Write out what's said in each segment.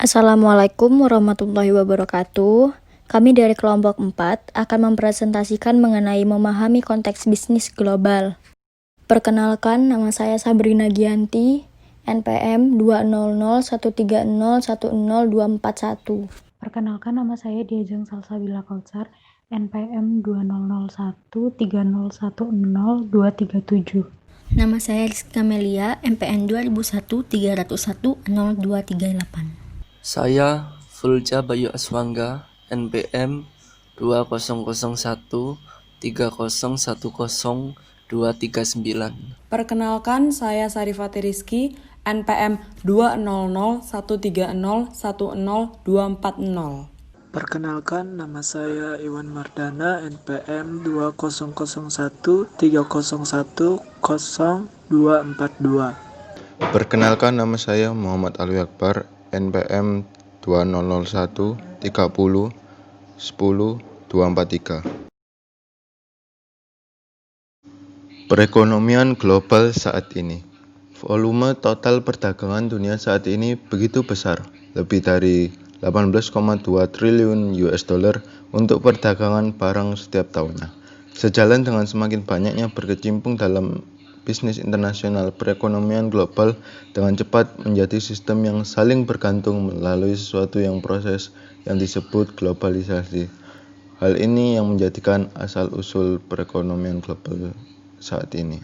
Assalamualaikum warahmatullahi wabarakatuh. Kami dari kelompok 4 akan mempresentasikan mengenai memahami konteks bisnis global. Perkenalkan, nama saya Sabrina Gianti, NPM 20013010241. Perkenalkan, nama saya Diajeng Salsabila Kautsar, NPM 200130100237. Nama saya Rizka Melia, MPN 200130010238. Saya Fulja Bayu Aswangga, NPM 200130100239. Perkenalkan, saya Sarifati Rizky, NPM 20013010240. Perkenalkan, nama saya Iwan Mardana, NPM 200130100242. Perkenalkan, nama saya Muhammad Alwi Akbar, NPM 200130100243. Perekonomian global saat ini. Volume total perdagangan dunia saat ini begitu besar, lebih dari 18,2 triliun US dollar untuk perdagangan barang setiap tahunnya. Sejalan dengan semakin banyaknya berkecimpung dalam bisnis internasional, perekonomian global dengan cepat menjadi sistem yang saling bergantung melalui sesuatu yang proses yang disebut globalisasi. Hal ini yang menjadikan asal-usul perekonomian global saat ini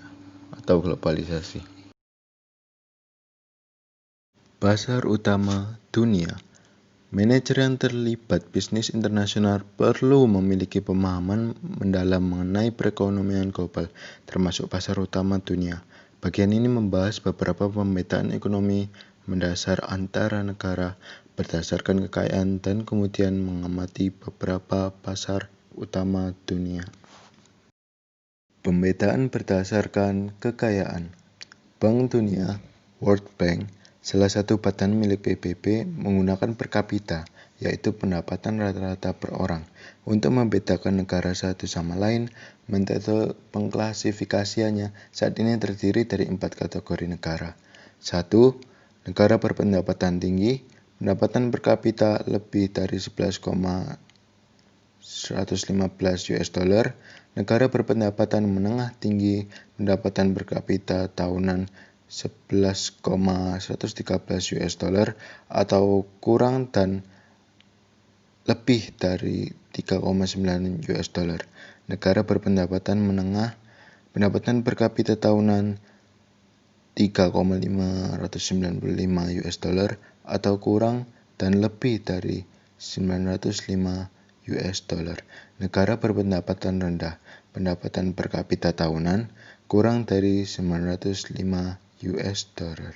atau globalisasi. Pasar utama dunia. Manajer yang terlibat bisnis internasional perlu memiliki pemahaman mendalam mengenai perekonomian global, termasuk pasar utama dunia. Bagian ini membahas beberapa pemetaan ekonomi mendasar antara negara berdasarkan kekayaan dan kemudian mengamati beberapa pasar utama dunia. Pembedahan berdasarkan kekayaan. Bank Dunia, World Bank, salah satu badan milik PBB menggunakan per kapita, yaitu pendapatan rata-rata per orang. Untuk membedakan negara satu sama lain, metode pengklasifikasiannya saat ini terdiri dari 4 kategori negara. 1. Negara berpendapatan tinggi, pendapatan per kapita lebih dari 11,115 US dollar. Negara berpendapatan menengah tinggi, pendapatan per kapita tahunan 11,113 US dollar atau kurang dan lebih dari 3,9 US dollar. Negara berpendapatan menengah, pendapatan per kapita tahunan 3,595 US dollar atau kurang dan lebih dari 905 US dollar. Negara berpendapatan rendah, pendapatan per kapita tahunan kurang dari 905 US dollar.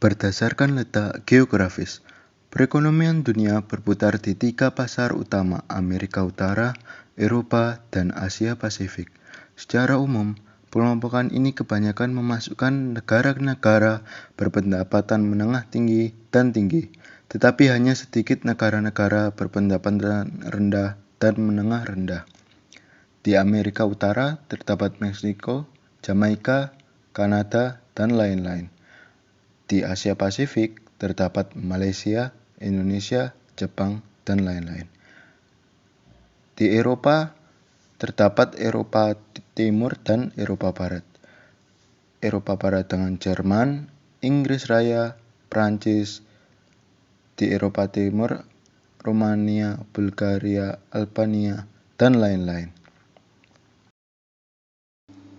Berdasarkan letak geografis, perekonomian dunia berputar di 3 pasar utama, Amerika Utara, Eropa, dan Asia Pasifik. Secara umum, pelompokan ini kebanyakan memasukkan negara-negara berpendapatan menengah tinggi dan tinggi, tetapi hanya sedikit negara-negara berpendapatan rendah dan menengah rendah. Di Amerika Utara terdapat Meksiko, Jamaika, Kanada, dan lain-lain. Di Asia Pasifik terdapat Malaysia, Indonesia, Jepang, dan lain-lain. Di Eropa terdapat Eropa Timur dan Eropa Barat. Eropa Barat dengan Jerman, Inggris Raya, Prancis. Di Eropa Timur, Rumania, Bulgaria, Albania, dan lain-lain.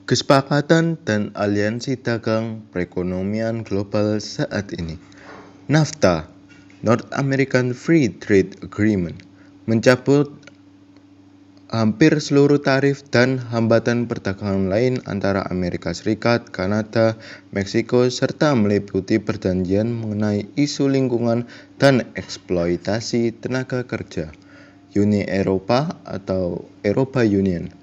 Kesepakatan dan aliansi dagang perekonomian global saat ini. NAFTA, North American Free Trade Agreement, mencabut hampir seluruh tarif dan hambatan perdagangan lain antara Amerika Serikat, Kanada, Meksiko, serta meliputi perjanjian mengenai isu lingkungan dan eksploitasi tenaga kerja. Uni Eropa atau Eropa Union.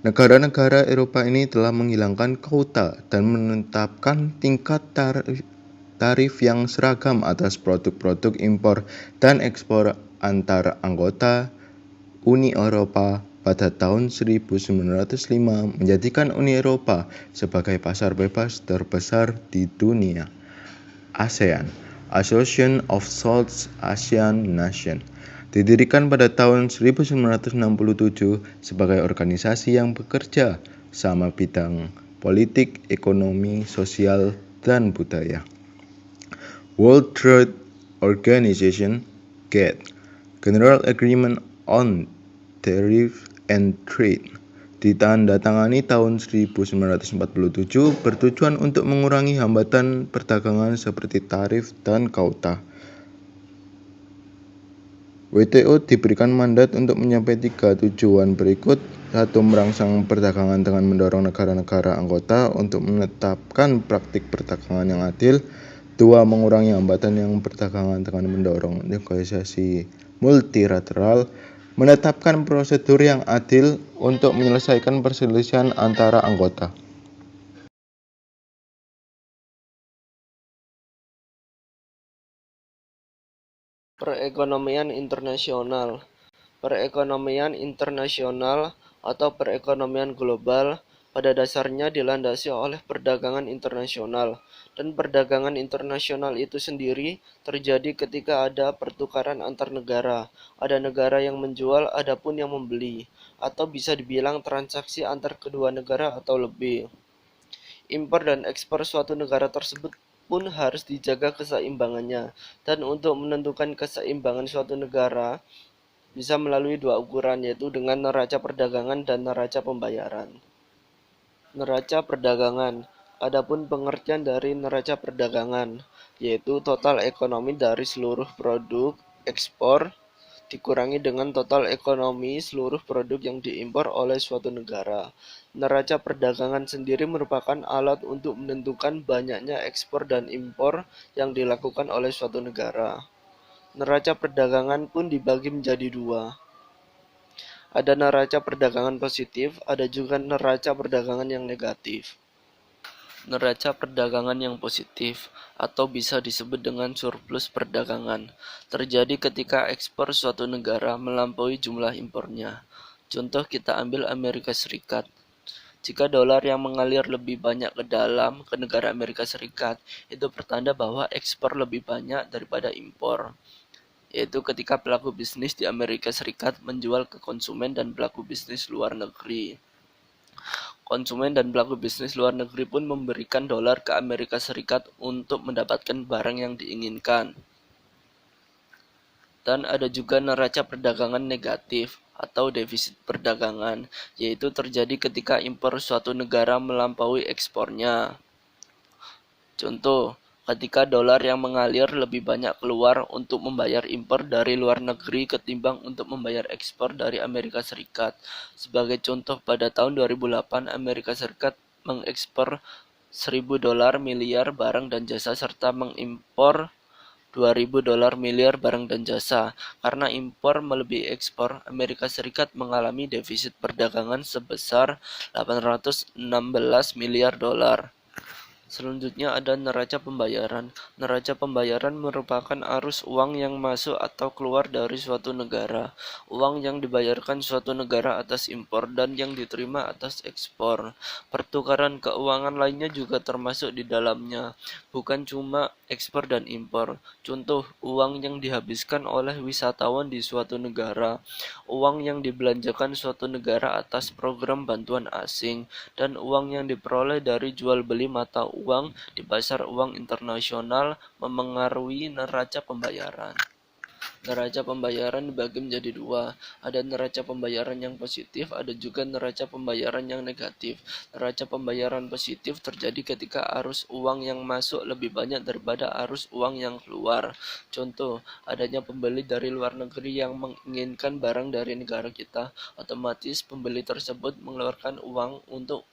Negara-negara Eropa ini telah menghilangkan kuota dan menetapkan tingkat tarif yang seragam atas produk-produk impor dan ekspor antar anggota Uni Eropa pada tahun 1905, menjadikan Uni Eropa sebagai pasar bebas terbesar di dunia. ASEAN Association of South Asian Nations, didirikan pada tahun 1967 sebagai organisasi yang bekerja sama bidang politik, ekonomi, sosial, dan budaya. World Trade Organization (GATT), General Agreement on Tariff and Trade, ditandatangani tahun 1947 bertujuan untuk mengurangi hambatan perdagangan seperti tarif dan kauta. WTO diberikan mandat untuk mencapai 3 tujuan berikut. 1. Merangsang perdagangan dengan mendorong negara-negara anggota untuk menetapkan praktik perdagangan yang adil. 2. Mengurangi hambatan yang perdagangan dengan mendorong negosiasi multilateral, menetapkan prosedur yang adil untuk menyelesaikan perselisihan antara anggota. Perekonomian internasional. Perekonomian internasional atau perekonomian global pada dasarnya dilandasi oleh perdagangan internasional, dan perdagangan internasional itu sendiri terjadi ketika ada pertukaran antar negara. Ada negara yang menjual, adapun yang membeli, atau bisa dibilang transaksi antar kedua negara atau lebih. Impor dan ekspor suatu negara tersebut pun harus dijaga keseimbangannya, dan untuk menentukan keseimbangan suatu negara bisa melalui 2 ukuran, yaitu dengan neraca perdagangan dan neraca pembayaran. Neraca perdagangan. Adapun pengertian dari neraca perdagangan, yaitu total ekonomi dari seluruh produk ekspor dikurangi dengan total ekonomi seluruh produk yang diimpor oleh suatu negara. Neraca perdagangan sendiri merupakan alat untuk menentukan banyaknya ekspor dan impor yang dilakukan oleh suatu negara. Neraca perdagangan pun dibagi menjadi 2. Ada neraca perdagangan positif, ada juga neraca perdagangan yang negatif. Neraca perdagangan yang positif, atau bisa disebut dengan surplus perdagangan, terjadi ketika ekspor suatu negara melampaui jumlah impornya. Contoh kita ambil Amerika Serikat. Jika dolar yang mengalir lebih banyak ke negara Amerika Serikat, itu pertanda bahwa ekspor lebih banyak daripada impor, yaitu ketika pelaku bisnis di Amerika Serikat menjual ke konsumen dan pelaku bisnis luar negeri. Konsumen dan pelaku bisnis luar negeri pun memberikan dolar ke Amerika Serikat untuk mendapatkan barang yang diinginkan. Dan ada juga neraca perdagangan negatif atau defisit perdagangan, yaitu terjadi ketika impor suatu negara melampaui ekspornya. Contoh, ketika dolar yang mengalir lebih banyak keluar untuk membayar impor dari luar negeri ketimbang untuk membayar ekspor dari Amerika Serikat. Sebagai contoh, pada tahun 2008 Amerika Serikat mengekspor 1.000 dolar miliar barang dan jasa serta mengimpor 2.000 dolar miliar barang dan jasa. Karena impor melebihi ekspor, Amerika Serikat mengalami defisit perdagangan sebesar 816 miliar dolar. Selanjutnya ada neraca pembayaran. Neraca pembayaran merupakan arus uang yang masuk atau keluar dari suatu negara. Uang yang dibayarkan suatu negara atas impor dan yang diterima atas ekspor. Pertukaran keuangan lainnya juga termasuk di dalamnya, bukan cuma ekspor dan impor. Contoh, uang yang dihabiskan oleh wisatawan di suatu negara, uang yang dibelanjakan suatu negara atas program bantuan asing, dan uang yang diperoleh dari jual beli mata uang di pasar uang internasional memengaruhi neraca pembayaran. Neraca pembayaran dibagi menjadi 2. Ada neraca pembayaran yang positif, ada juga neraca pembayaran yang negatif. Neraca pembayaran positif terjadi ketika arus uang yang masuk lebih banyak daripada arus uang yang keluar. Contoh, adanya pembeli dari luar negeri yang menginginkan barang dari negara kita, otomatis pembeli tersebut mengeluarkan uang untuk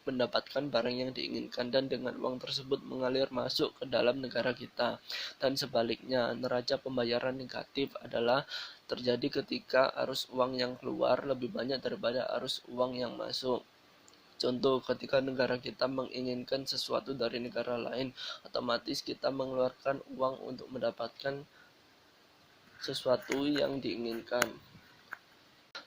mendapatkan barang yang diinginkan, dan dengan uang tersebut mengalir masuk ke dalam negara kita. Dan sebaliknya, neraca pembayaran negatif adalah terjadi ketika arus uang yang keluar lebih banyak daripada arus uang yang masuk. Contoh, ketika negara kita menginginkan sesuatu dari negara lain, otomatis kita mengeluarkan uang untuk mendapatkan sesuatu yang diinginkan.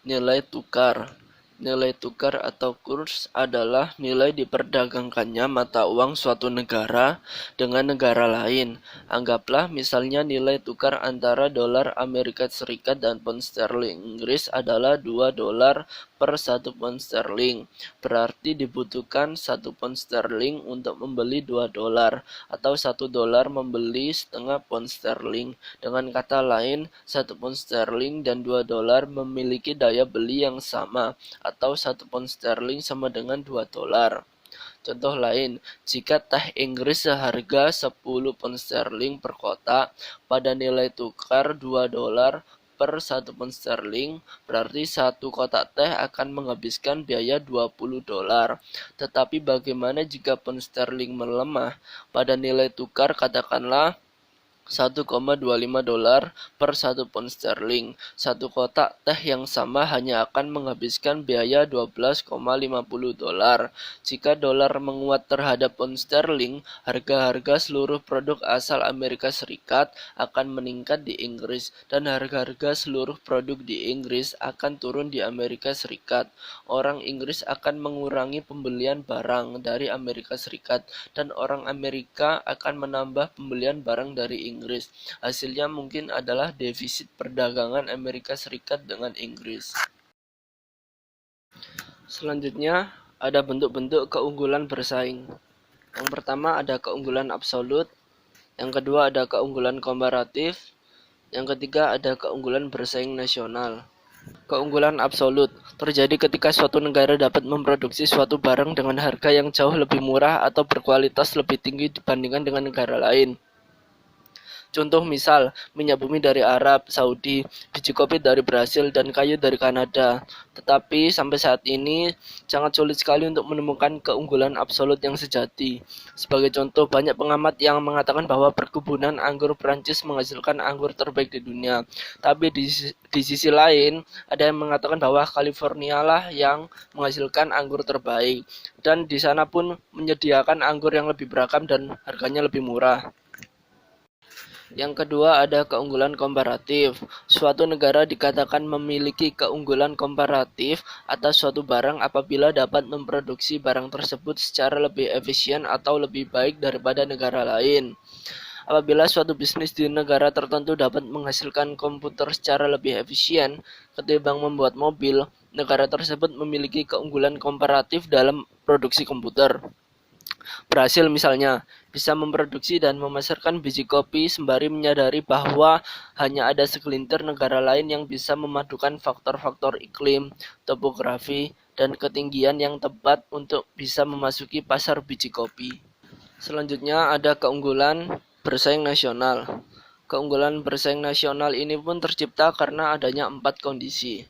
Nilai tukar. Nilai tukar atau kurs adalah nilai diperdagangkannya mata uang suatu negara dengan negara lain. Anggaplah misalnya nilai tukar antara dolar Amerika Serikat dan pound sterling Inggris adalah 2 dolar per 1 pound sterling. Berarti dibutuhkan 1 pound sterling untuk membeli 2 dolar atau 1 dolar membeli setengah pound sterling. Dengan kata lain, 1 pound sterling dan 2 dolar memiliki daya beli yang sama, atau 1 pound sterling sama dengan 2 dolar. Contoh lain, jika teh Inggris seharga 10 pound sterling per kotak pada nilai tukar 2 dolar per 1 pound sterling, berarti satu kotak teh akan menghabiskan biaya 20 dolar. Tetapi bagaimana jika pound sterling melemah pada nilai tukar katakanlah 1,25 dolar per 1 pound sterling. Satu kotak teh yang sama hanya akan menghabiskan biaya 12,50 dolar. Jika dolar menguat terhadap pound sterling, harga-harga seluruh produk asal Amerika Serikat akan meningkat di Inggris dan harga-harga seluruh produk di Inggris akan turun di Amerika Serikat. Orang Inggris akan mengurangi pembelian barang dari Amerika Serikat dan orang Amerika akan menambah pembelian barang dari Inggris. Hasilnya mungkin adalah defisit perdagangan Amerika Serikat dengan Inggris. Selanjutnya, ada bentuk-bentuk keunggulan bersaing. Yang pertama ada keunggulan absolut, yang kedua ada keunggulan komparatif, yang ketiga ada keunggulan bersaing nasional. Keunggulan absolut terjadi ketika suatu negara dapat memproduksi suatu barang dengan harga yang jauh lebih murah atau berkualitas lebih tinggi dibandingkan dengan negara lain. Contoh misal, minyak bumi dari Arab Saudi, biji kopi dari Brasil, dan kayu dari Kanada. Tetapi sampai saat ini sangat sulit sekali untuk menemukan keunggulan absolut yang sejati. Sebagai contoh, banyak pengamat yang mengatakan bahwa perkebunan anggur Prancis menghasilkan anggur terbaik di dunia. Tapi di sisi lain, ada yang mengatakan bahwa California lah yang menghasilkan anggur terbaik. Dan di sana pun menyediakan anggur yang lebih beragam dan harganya lebih murah. Yang kedua ada keunggulan komparatif. Suatu negara dikatakan memiliki keunggulan komparatif atas suatu barang apabila dapat memproduksi barang tersebut secara lebih efisien atau lebih baik daripada negara lain. Apabila suatu bisnis di negara tertentu dapat menghasilkan komputer secara lebih efisien ketimbang membuat mobil, negara tersebut memiliki keunggulan komparatif dalam produksi komputer. Brasil misalnya bisa memproduksi dan memasarkan biji kopi sembari menyadari bahwa hanya ada segelintir negara lain yang bisa memadukan faktor-faktor iklim, topografi, dan ketinggian yang tepat untuk bisa memasuki pasar biji kopi. Selanjutnya ada keunggulan bersaing nasional. Keunggulan bersaing nasional ini pun tercipta karena adanya 4 kondisi.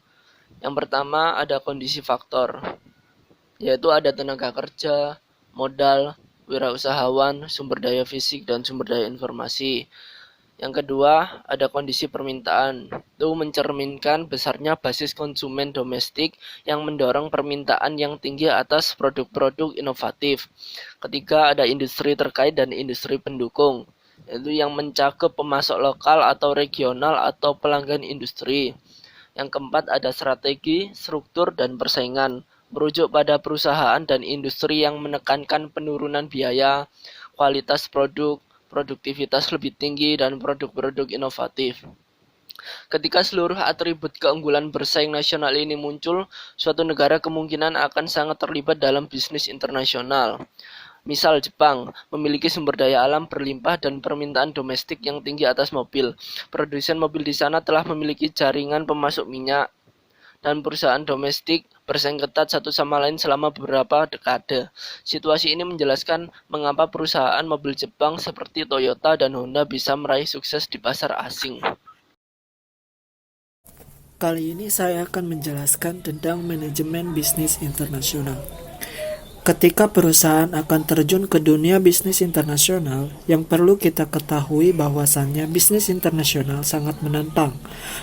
Yang pertama ada kondisi faktor, yaitu ada tenaga kerja, modal, wirausahawan, sumber daya fisik, dan sumber daya informasi. Yang kedua, ada kondisi permintaan. Itu mencerminkan besarnya basis konsumen domestik yang mendorong permintaan yang tinggi atas produk-produk inovatif. Ketiga, ada industri terkait dan industri pendukung, yaitu yang mencakup pemasok lokal atau regional atau pelanggan industri. Yang keempat, ada strategi, struktur, dan persaingan, merujuk pada perusahaan dan industri yang menekankan penurunan biaya, kualitas produk, produktivitas lebih tinggi, dan produk-produk inovatif. Ketika seluruh atribut keunggulan bersaing nasional ini muncul, suatu negara kemungkinan akan sangat terlibat dalam bisnis internasional. Misal Jepang memiliki sumber daya alam berlimpah dan permintaan domestik yang tinggi atas mobil. Produsen mobil di sana telah memiliki jaringan pemasok minyak, dan perusahaan domestik bersaing ketat satu sama lain selama beberapa dekade. Situasi ini menjelaskan mengapa perusahaan mobil Jepang seperti Toyota dan Honda bisa meraih sukses di pasar asing. Kali ini saya akan menjelaskan tentang manajemen bisnis internasional. Ketika perusahaan akan terjun ke dunia bisnis internasional, yang perlu kita ketahui bahwasannya bisnis internasional sangat menantang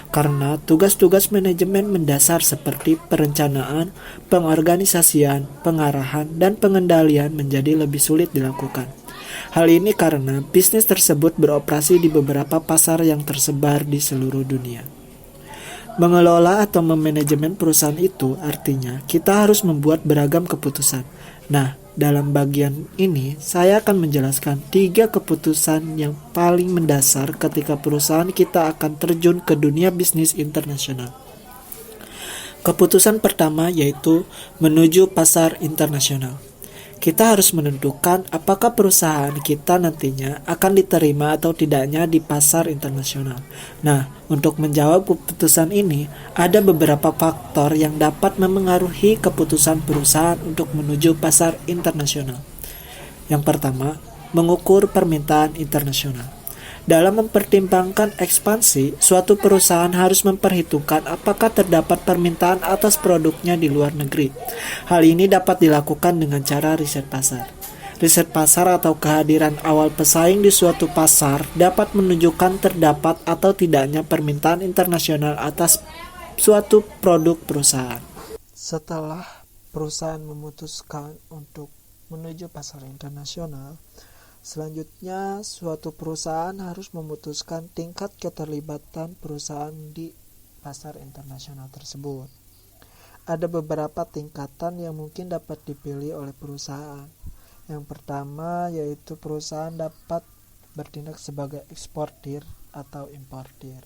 karena tugas-tugas manajemen mendasar seperti perencanaan, pengorganisasian, pengarahan, dan pengendalian menjadi lebih sulit dilakukan. Hal ini karena bisnis tersebut beroperasi di beberapa pasar yang tersebar di seluruh dunia. Mengelola atau memanajemen perusahaan itu artinya kita harus membuat beragam keputusan. Nah, dalam bagian ini saya akan menjelaskan 3 keputusan yang paling mendasar ketika perusahaan kita akan terjun ke dunia bisnis internasional. Keputusan pertama yaitu menuju pasar internasional. Kita harus menentukan apakah perusahaan kita nantinya akan diterima atau tidaknya di pasar internasional. Nah, untuk menjawab keputusan ini, ada beberapa faktor yang dapat memengaruhi keputusan perusahaan untuk menuju pasar internasional. Yang pertama, mengukur permintaan internasional. Dalam mempertimbangkan ekspansi, suatu perusahaan harus memperhitungkan apakah terdapat permintaan atas produknya di luar negeri. Hal ini dapat dilakukan dengan cara riset pasar. Riset pasar atau kehadiran awal pesaing di suatu pasar dapat menunjukkan terdapat atau tidaknya permintaan internasional atas suatu produk perusahaan. Setelah perusahaan memutuskan untuk menuju pasar internasional, selanjutnya, suatu perusahaan harus memutuskan tingkat keterlibatan perusahaan di pasar internasional tersebut. Ada beberapa tingkatan yang mungkin dapat dipilih oleh perusahaan. Yang pertama yaitu perusahaan dapat bertindak sebagai eksportir atau importir.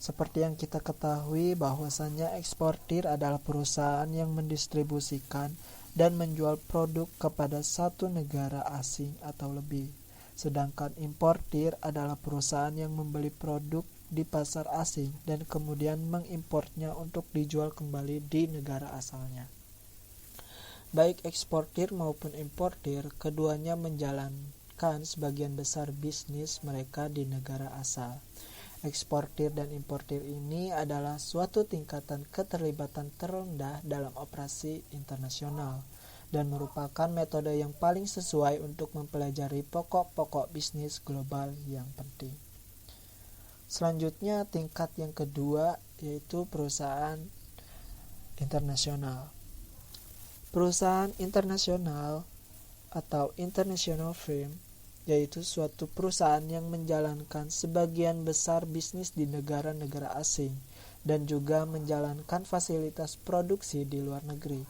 Seperti yang kita ketahui bahwasannya eksportir adalah perusahaan yang mendistribusikan dan menjual produk kepada satu negara asing atau lebih. Sedangkan importir adalah perusahaan yang membeli produk di pasar asing dan kemudian mengimportnya untuk dijual kembali di negara asalnya. Baik eksportir maupun importir, keduanya menjalankan sebagian besar bisnis mereka di negara asal. Eksportir dan importir ini adalah suatu tingkatan keterlibatan terendah dalam operasi internasional dan merupakan metode yang paling sesuai untuk mempelajari pokok-pokok bisnis global yang penting. Selanjutnya, tingkat yang kedua yaitu perusahaan internasional. Perusahaan internasional atau international firm yaitu suatu perusahaan yang menjalankan sebagian besar bisnis di negara-negara asing dan juga menjalankan fasilitas produksi di luar negeri.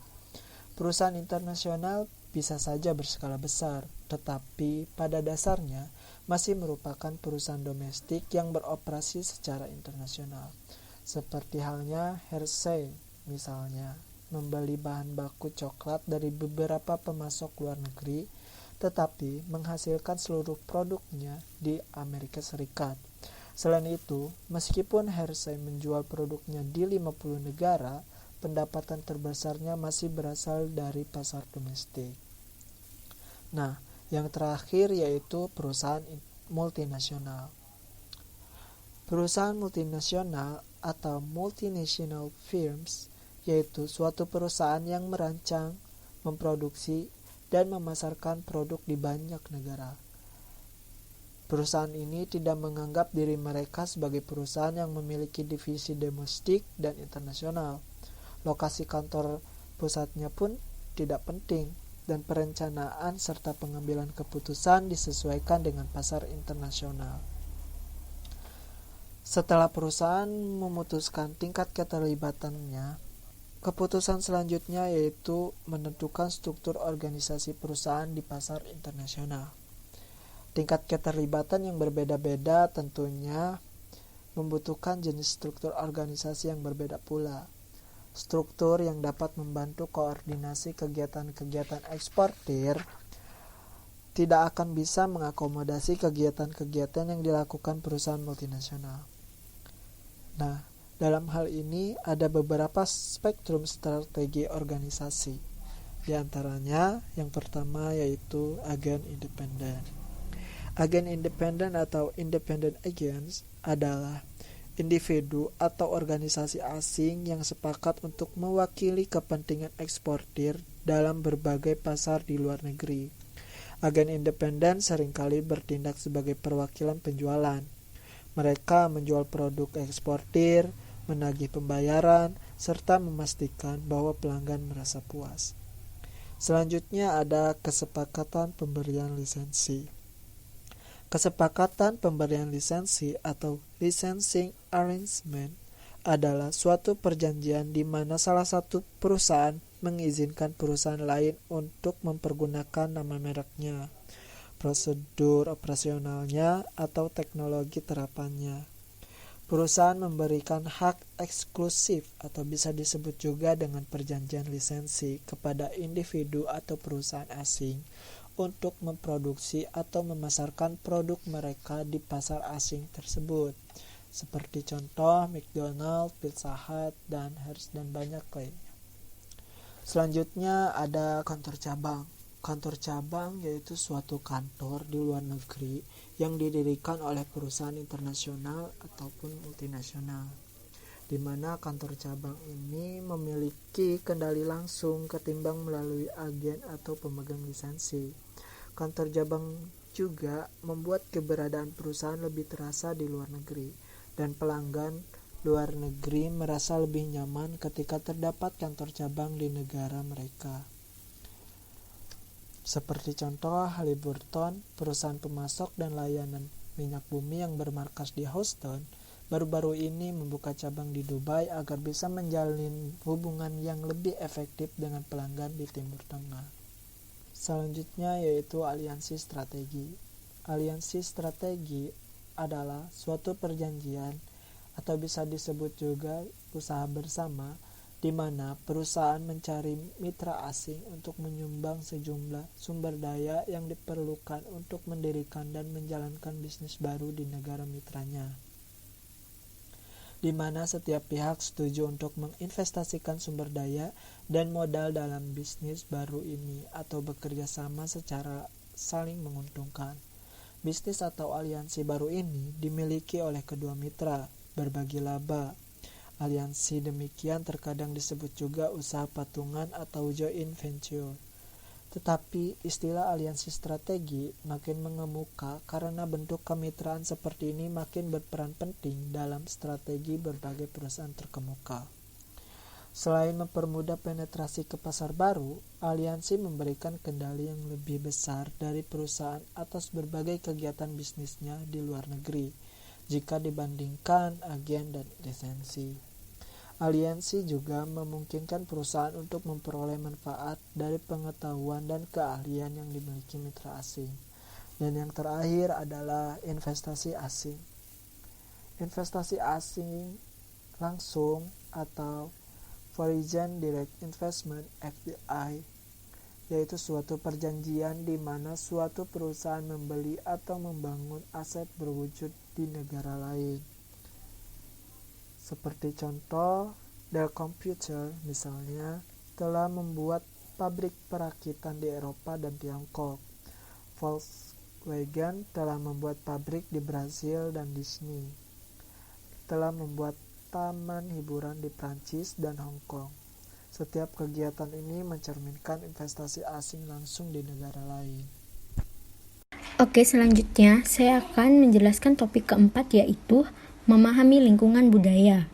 Perusahaan internasional bisa saja berskala besar, tetapi pada dasarnya masih merupakan perusahaan domestik yang beroperasi secara internasional. Seperti halnya Hershey misalnya, membeli bahan baku coklat dari beberapa pemasok luar negeri, tetapi menghasilkan seluruh produknya di Amerika Serikat. Selain itu, meskipun Hershey menjual produknya di 50 negara, pendapatan terbesarnya masih berasal dari pasar domestik. Nah, yang terakhir yaitu perusahaan multinasional. Perusahaan multinasional atau multinational firms yaitu suatu perusahaan yang merancang, memproduksi, dan memasarkan produk di banyak negara. Perusahaan ini tidak menganggap diri mereka sebagai perusahaan yang memiliki divisi domestik dan internasional. Lokasi kantor pusatnya pun tidak penting, dan perencanaan serta pengambilan keputusan disesuaikan dengan pasar internasional. Setelah perusahaan memutuskan tingkat keterlibatannya, keputusan selanjutnya yaitu menentukan struktur organisasi perusahaan di pasar internasional. Tingkat keterlibatan yang berbeda-beda tentunya membutuhkan jenis struktur organisasi yang berbeda pula. Struktur yang dapat membantu koordinasi kegiatan-kegiatan eksportir tidak akan bisa mengakomodasi kegiatan-kegiatan yang dilakukan perusahaan multinasional. Nah, dalam hal ini ada beberapa spektrum strategi organisasi. Di antaranya yang pertama yaitu agen independen. Agen independen atau independent agents adalah individu atau organisasi asing yang sepakat untuk mewakili kepentingan eksportir dalam berbagai pasar di luar negeri. Agen independen seringkali bertindak sebagai perwakilan penjualan. Mereka menjual produk eksportir, menagih pembayaran, serta memastikan bahwa pelanggan merasa puas. Selanjutnya ada kesepakatan pemberian lisensi. Kesepakatan pemberian lisensi atau licensing arrangement adalah suatu perjanjian di mana salah satu perusahaan mengizinkan perusahaan lain untuk mempergunakan nama mereknya, prosedur operasionalnya, atau teknologi terapannya. Perusahaan memberikan hak eksklusif atau bisa disebut juga dengan perjanjian lisensi kepada individu atau perusahaan asing untuk memproduksi atau memasarkan produk mereka di pasar asing tersebut. Seperti contoh McDonald's, Pizza Hut, dan Hershey dan banyak lainnya. Selanjutnya ada kantor cabang. Kantor cabang yaitu suatu kantor di luar negeri yang didirikan oleh perusahaan internasional ataupun multinasional, di mana kantor cabang ini memiliki kendali langsung ketimbang melalui agen atau pemegang lisensi. Kantor cabang juga membuat keberadaan perusahaan lebih terasa di luar negeri, dan pelanggan luar negeri merasa lebih nyaman ketika terdapat kantor cabang di negara mereka. Seperti contoh Halliburton, perusahaan pemasok dan layanan minyak bumi yang bermarkas di Houston, baru-baru ini membuka cabang di Dubai agar bisa menjalin hubungan yang lebih efektif dengan pelanggan di Timur Tengah. Selanjutnya yaitu aliansi strategi. Aliansi strategi adalah suatu perjanjian atau bisa disebut juga usaha bersama di mana perusahaan mencari mitra asing untuk menyumbang sejumlah sumber daya yang diperlukan untuk mendirikan dan menjalankan bisnis baru di negara mitranya, di mana setiap pihak setuju untuk menginvestasikan sumber daya dan modal dalam bisnis baru ini atau bekerja sama secara saling menguntungkan. Bisnis atau aliansi baru ini dimiliki oleh kedua mitra, berbagi laba. Aliansi demikian terkadang disebut juga usaha patungan atau joint venture. Tetapi istilah aliansi strategi makin mengemuka karena bentuk kemitraan seperti ini makin berperan penting dalam strategi berbagai perusahaan terkemuka. Selain mempermudah penetrasi ke pasar baru, aliansi memberikan kendali yang lebih besar dari perusahaan atas berbagai kegiatan bisnisnya di luar negeri jika dibandingkan agen dan lisensi. Aliansi juga memungkinkan perusahaan untuk memperoleh manfaat dari pengetahuan dan keahlian yang dimiliki mitra asing. Dan yang terakhir adalah investasi asing. Investasi asing langsung atau Foreign Direct Investment (FDI) yaitu suatu perjanjian di mana suatu perusahaan membeli atau membangun aset berwujud di negara lain. Seperti contoh, Dell Computer misalnya telah membuat pabrik perakitan di Eropa dan Tiongkok. Volkswagen telah membuat pabrik di Brasil dan Disney telah membuat taman hiburan di Prancis dan Hong Kong. Setiap kegiatan ini mencerminkan investasi asing langsung di negara lain. Oke, selanjutnya saya akan menjelaskan topik keempat, yaitu memahami lingkungan budaya.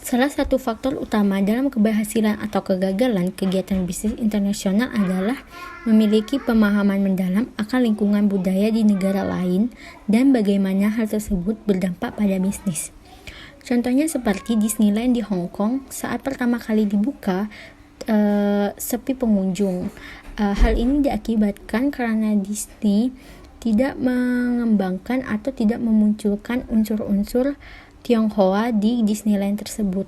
Salah satu faktor utama dalam keberhasilan atau kegagalan kegiatan bisnis internasional adalah memiliki pemahaman mendalam akan lingkungan budaya di negara lain dan bagaimana hal tersebut berdampak pada bisnis. Contohnya seperti Disneyland di Hong Kong saat pertama kali dibuka sepi pengunjung. Hal ini diakibatkan karena Disney tidak mengembangkan atau tidak memunculkan unsur-unsur Tionghoa di Disneyland tersebut.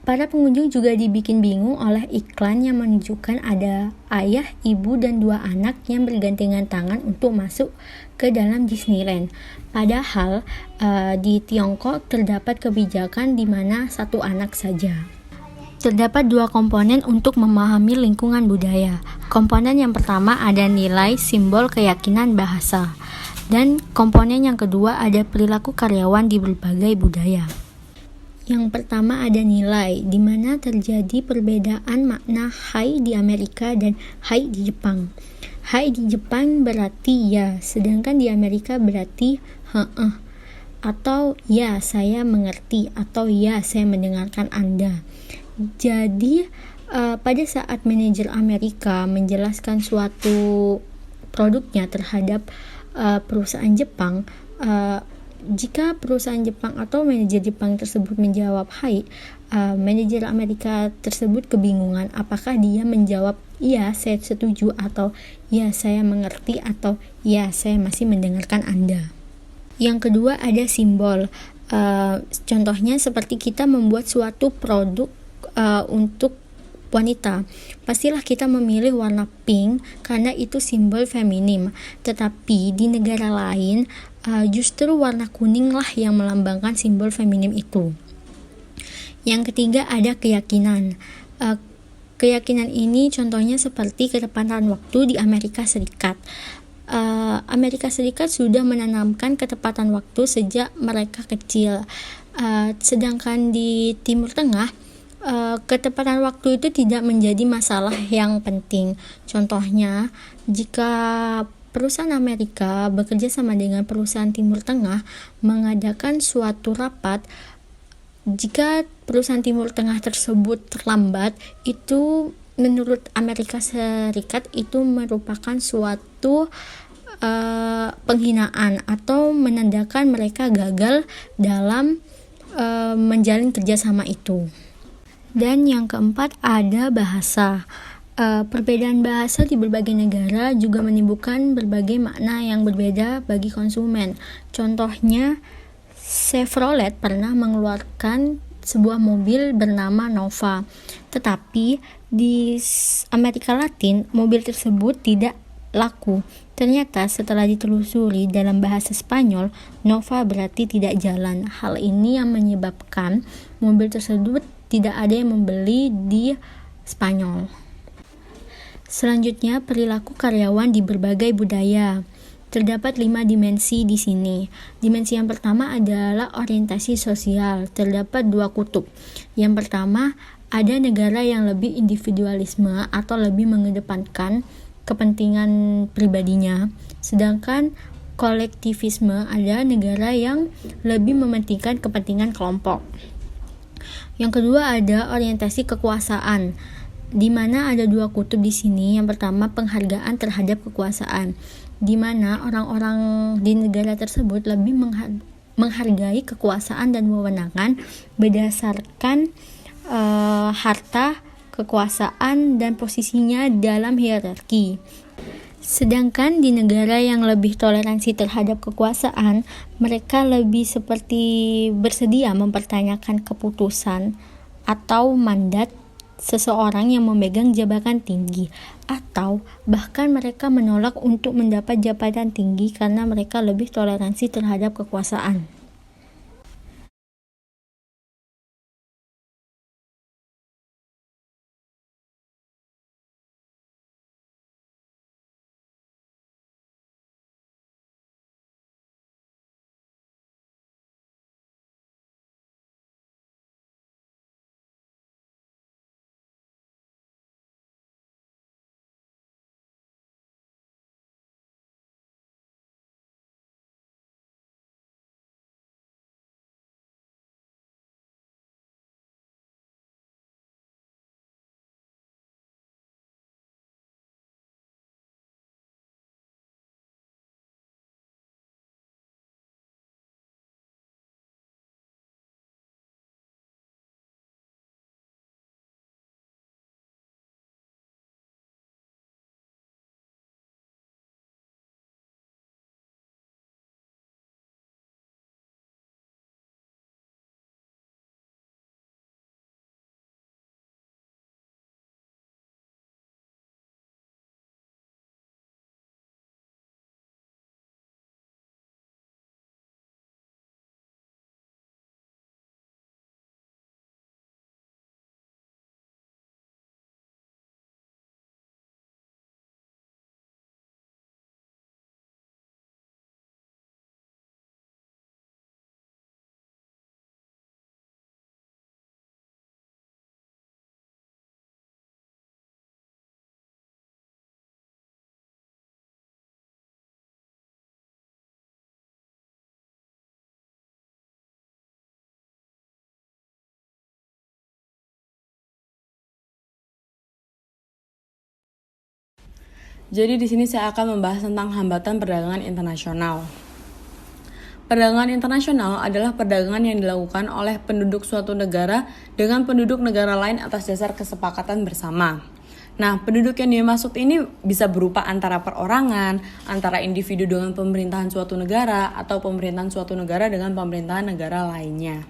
Para pengunjung juga dibikin bingung oleh iklan yang menunjukkan ada ayah, ibu, dan 2 anak yang bergandengan tangan untuk masuk ke dalam Disneyland. Padahal di Tiongkok terdapat kebijakan di mana 1 anak saja. Terdapat 2 komponen untuk memahami lingkungan budaya. Komponen yang pertama ada nilai, simbol, keyakinan, bahasa. Dan komponen yang kedua ada perilaku karyawan di berbagai budaya. Yang pertama ada nilai, di mana terjadi perbedaan makna hai di Amerika dan hai di Jepang. Hai di Jepang berarti ya, sedangkan di Amerika berarti heeh, atau ya saya mengerti, atau ya saya mendengarkan Anda. Jadi pada saat manajer Amerika menjelaskan suatu produknya terhadap perusahaan Jepang, Jika perusahaan Jepang atau manajer Jepang tersebut menjawab hai, manajer Amerika tersebut kebingungan apakah dia menjawab iya saya setuju atau ya saya mengerti atau ya saya masih mendengarkan Anda. Yang kedua ada simbol. Contohnya seperti kita membuat suatu produk untuk wanita. Pastilah kita memilih warna pink karena itu simbol feminim. Tetapi di negara lain justru warna kuning lah yang melambangkan simbol feminim itu. Yang ketiga ada keyakinan. Keyakinan ini contohnya seperti ketepatan waktu di Amerika Serikat. Amerika Serikat sudah menanamkan ketepatan waktu sejak mereka kecil. Sedangkan di Timur Tengah ketepatan waktu itu tidak menjadi masalah yang penting. Contohnya, jika perusahaan Amerika bekerja sama dengan perusahaan Timur Tengah mengadakan suatu rapat, jika perusahaan Timur Tengah tersebut terlambat, itu menurut Amerika Serikat itu merupakan suatu penghinaan atau menandakan mereka gagal dalam menjalin kerjasama itu. Dan yang keempat ada bahasa. Perbedaan bahasa di berbagai negara juga menimbulkan berbagai makna yang berbeda bagi konsumen. Contohnya, Chevrolet pernah mengeluarkan sebuah mobil bernama Nova. Tetapi di Amerika Latin, mobil tersebut tidak laku. Ternyata setelah ditelusuri dalam bahasa Spanyol, Nova berarti tidak jalan. Hal ini yang menyebabkan mobil tersebut tidak ada yang membeli di Spanyol. Selanjutnya, perilaku karyawan di berbagai budaya. Terdapat 5 dimensi di sini. Dimensi yang pertama adalah orientasi sosial. Terdapat 2 kutub. Yang pertama, ada negara yang lebih individualisme atau lebih mengedepankan kepentingan pribadinya. Sedangkan kolektivisme ada negara yang lebih mementingkan kepentingan kelompok. Yang kedua ada orientasi kekuasaan, di mana ada 2 kutub di sini. Yang pertama penghargaan terhadap kekuasaan, di mana orang-orang di negara tersebut lebih menghargai kekuasaan dan wewenangan berdasarkan harta kekuasaan dan posisinya dalam hierarki. Sedangkan di negara yang lebih toleransi terhadap kekuasaan, mereka lebih seperti bersedia mempertanyakan keputusan atau mandat seseorang yang memegang jabatan tinggi, atau bahkan mereka menolak untuk mendapat jabatan tinggi karena mereka lebih toleransi terhadap kekuasaan. Jadi di sini saya akan membahas tentang hambatan perdagangan internasional. Perdagangan internasional adalah perdagangan yang dilakukan oleh penduduk suatu negara dengan penduduk negara lain atas dasar kesepakatan bersama. Nah, penduduk yang dimaksud ini bisa berupa antara perorangan, antara individu dengan pemerintahan suatu negara, atau pemerintahan suatu negara dengan pemerintahan negara lainnya.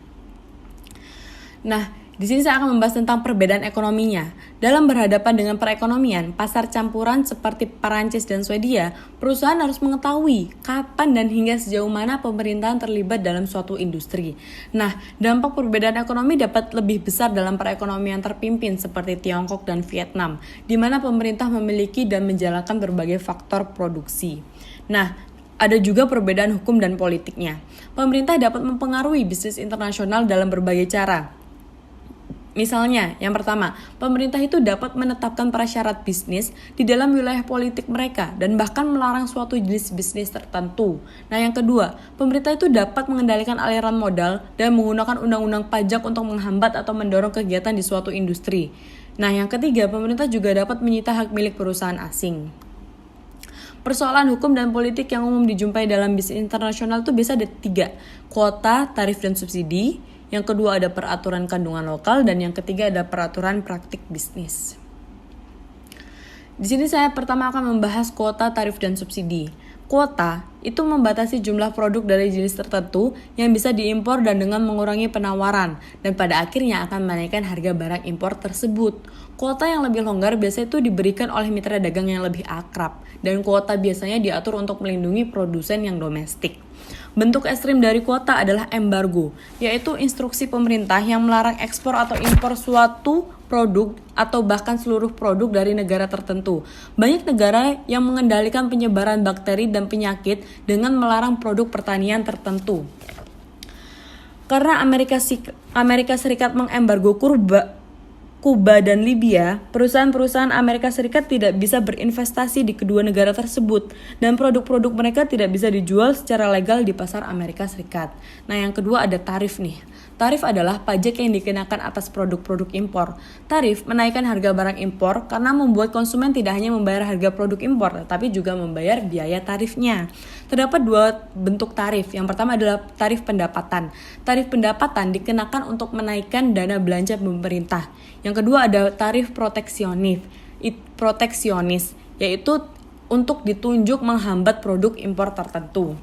Nah, di sini saya akan membahas tentang perbedaan ekonominya. Dalam berhadapan dengan perekonomian, pasar campuran seperti Perancis dan Swedia, perusahaan harus mengetahui kapan dan hingga sejauh mana pemerintahan terlibat dalam suatu industri. Nah, dampak perbedaan ekonomi dapat lebih besar dalam perekonomian terpimpin seperti Tiongkok dan Vietnam, di mana pemerintah memiliki dan menjalankan berbagai faktor produksi. Nah, ada juga perbedaan hukum dan politiknya. Pemerintah dapat mempengaruhi bisnis internasional dalam berbagai cara. Misalnya, yang pertama, pemerintah itu dapat menetapkan prasyarat bisnis di dalam wilayah politik mereka dan bahkan melarang suatu jenis bisnis tertentu. Nah, yang kedua, pemerintah itu dapat mengendalikan aliran modal dan menggunakan undang-undang pajak untuk menghambat atau mendorong kegiatan di suatu industri. Nah, yang ketiga, pemerintah juga dapat menyita hak milik perusahaan asing. Persoalan hukum dan politik yang umum dijumpai dalam bisnis internasional itu biasa ada 3, kuota, tarif, dan subsidi. Yang kedua ada peraturan kandungan lokal, dan yang ketiga ada peraturan praktik bisnis. Di sini saya pertama akan membahas kuota, tarif, dan subsidi. Kuota itu membatasi jumlah produk dari jenis tertentu yang bisa diimpor dan dengan mengurangi penawaran, dan pada akhirnya akan menaikkan harga barang impor tersebut. Kuota yang lebih longgar biasanya itu diberikan oleh mitra dagang yang lebih akrab, dan kuota biasanya diatur untuk melindungi produsen yang domestik. Bentuk ekstrim dari kuota adalah embargo, yaitu instruksi pemerintah yang melarang ekspor atau impor suatu produk atau bahkan seluruh produk dari negara tertentu. Banyak negara yang mengendalikan penyebaran bakteri dan penyakit dengan melarang produk pertanian tertentu. Karena Amerika Serikat mengembargo Kuba dan Libya, perusahaan-perusahaan Amerika Serikat tidak bisa berinvestasi di kedua negara tersebut dan produk-produk mereka tidak bisa dijual secara legal di pasar Amerika Serikat. Nah, yang kedua ada tarif nih. Tarif adalah pajak yang dikenakan atas produk-produk impor. Tarif menaikkan harga barang impor karena membuat konsumen tidak hanya membayar harga produk impor, tetapi juga membayar biaya tarifnya. Terdapat 2 bentuk tarif. Yang pertama adalah tarif pendapatan. Tarif pendapatan dikenakan untuk menaikkan dana belanja pemerintah. Yang kedua ada tarif proteksionis, yaitu untuk ditunjuk menghambat produk impor tertentu.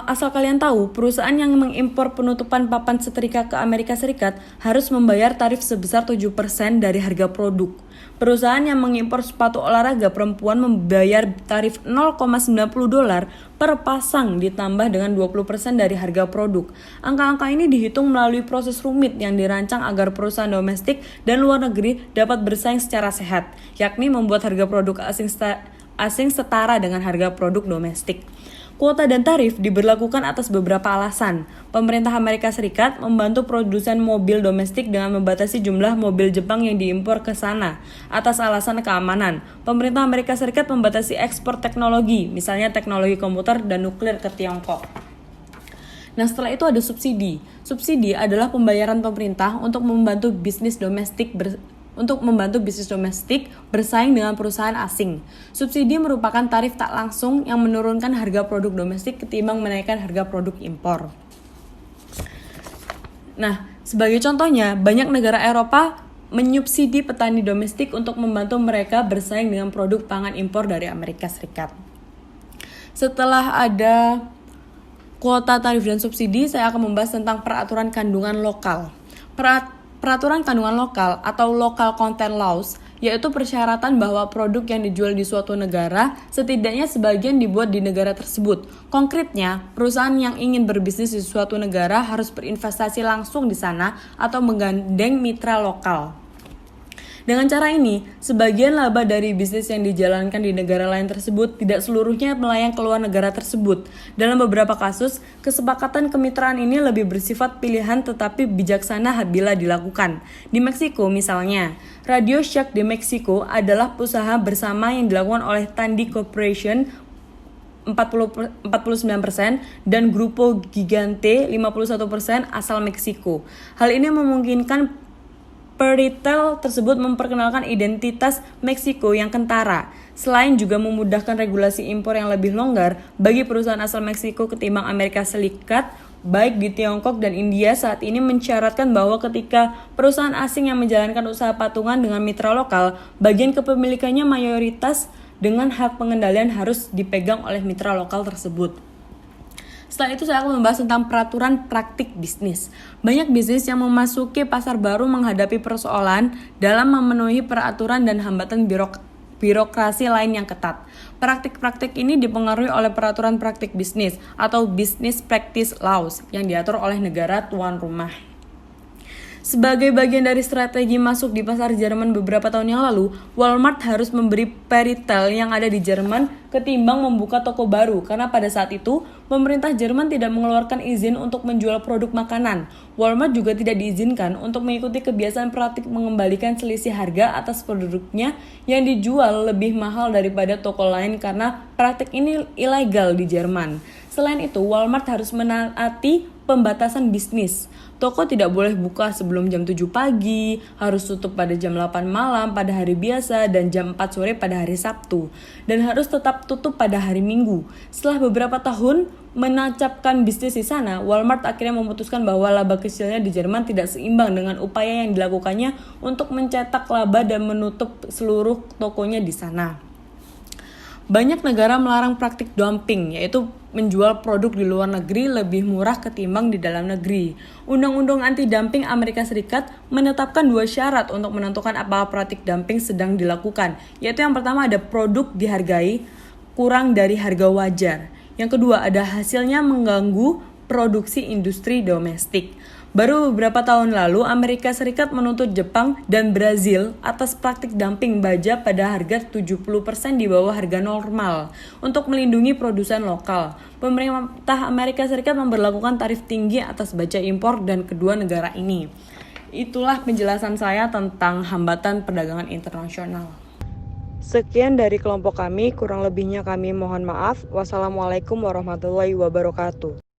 Asal kalian tahu, perusahaan yang mengimpor penutupan papan setrika ke Amerika Serikat harus membayar tarif sebesar 7% dari harga produk. Perusahaan yang mengimpor sepatu olahraga perempuan membayar tarif $0,90 per pasang ditambah dengan 20% dari harga produk. Angka-angka ini dihitung melalui proses rumit yang dirancang agar perusahaan domestik dan luar negeri dapat bersaing secara sehat, yakni membuat harga produk asing setara dengan harga produk domestik. Kuota dan tarif diberlakukan atas beberapa alasan. Pemerintah Amerika Serikat membantu produsen mobil domestik dengan membatasi jumlah mobil Jepang yang diimpor ke sana atas alasan keamanan. Pemerintah Amerika Serikat membatasi ekspor teknologi, misalnya teknologi komputer dan nuklir ke Tiongkok. Nah, setelah itu ada subsidi. Subsidi adalah pembayaran pemerintah untuk membantu bisnis domestik bersaing dengan perusahaan asing. Subsidi merupakan tarif tak langsung yang menurunkan harga produk domestik ketimbang menaikkan harga produk impor. Nah, sebagai contohnya, banyak negara Eropa menyubsidi petani domestik untuk membantu mereka bersaing dengan produk pangan impor dari Amerika Serikat. Setelah ada kuota, tarif, dan subsidi, saya akan membahas tentang peraturan kandungan lokal. Peraturan kandungan lokal atau local content laws, yaitu persyaratan bahwa produk yang dijual di suatu negara setidaknya sebagian dibuat di negara tersebut. Konkretnya, perusahaan yang ingin berbisnis di suatu negara harus berinvestasi langsung di sana atau menggandeng mitra lokal. Dengan cara ini, sebagian laba dari bisnis yang dijalankan di negara lain tersebut tidak seluruhnya melayang keluar negara tersebut. Dalam beberapa kasus, kesepakatan kemitraan ini lebih bersifat pilihan tetapi bijaksana bila dilakukan. Di Meksiko misalnya, Radio Shack de Mexico adalah usaha bersama yang dilakukan oleh Tandy Corporation 49% dan Grupo Gigante 51% asal Meksiko. Hal ini memungkinkan Peritel tersebut memperkenalkan identitas Meksiko yang kentara, selain juga memudahkan regulasi impor yang lebih longgar bagi perusahaan asal Meksiko ketimbang Amerika Serikat, baik di Tiongkok dan India saat ini mensyaratkan bahwa ketika perusahaan asing yang menjalankan usaha patungan dengan mitra lokal, bagian kepemilikannya mayoritas dengan hak pengendalian harus dipegang oleh mitra lokal tersebut. Setelah itu saya akan membahas tentang peraturan praktik bisnis. Banyak bisnis yang memasuki pasar baru menghadapi persoalan dalam memenuhi peraturan dan hambatan birokrasi lain yang ketat. Praktik-praktik ini dipengaruhi oleh peraturan praktik bisnis atau Business Practice Laws yang diatur oleh negara tuan rumah. Sebagai bagian dari strategi masuk di pasar Jerman beberapa tahun yang lalu, Walmart harus memberi peritel yang ada di Jerman ketimbang membuka toko baru karena pada saat itu pemerintah Jerman tidak mengeluarkan izin untuk menjual produk makanan. Walmart juga tidak diizinkan untuk mengikuti kebiasaan praktik mengembalikan selisih harga atas produknya yang dijual lebih mahal daripada toko lain karena praktik ini ilegal di Jerman. Selain itu, Walmart harus menaati pembatasan bisnis. Toko tidak boleh buka sebelum jam 7 pagi, harus tutup pada jam 8 malam pada hari biasa dan jam 4 sore pada hari Sabtu, dan harus tetap tutup pada hari Minggu. Setelah beberapa tahun menancapkan bisnis di sana, Walmart akhirnya memutuskan bahwa laba kecilnya di Jerman tidak seimbang dengan upaya yang dilakukannya untuk mencetak laba dan menutup seluruh tokonya di sana. Banyak negara melarang praktik dumping, yaitu menjual produk di luar negeri lebih murah ketimbang di dalam negeri. Undang-undang anti-dumping Amerika Serikat menetapkan 2 syarat untuk menentukan apakah praktik dumping sedang dilakukan, yaitu yang pertama ada produk dihargai kurang dari harga wajar. Yang kedua ada hasilnya mengganggu produksi industri domestik. Baru beberapa tahun lalu, Amerika Serikat menuntut Jepang dan Brazil atas praktik dumping baja pada harga 70% di bawah harga normal untuk melindungi produsen lokal. Pemerintah Amerika Serikat memberlakukan tarif tinggi atas baja impor dan kedua negara ini. Itulah penjelasan saya tentang hambatan perdagangan internasional. Sekian dari kelompok kami, kurang lebihnya kami mohon maaf. Wassalamualaikum warahmatullahi wabarakatuh.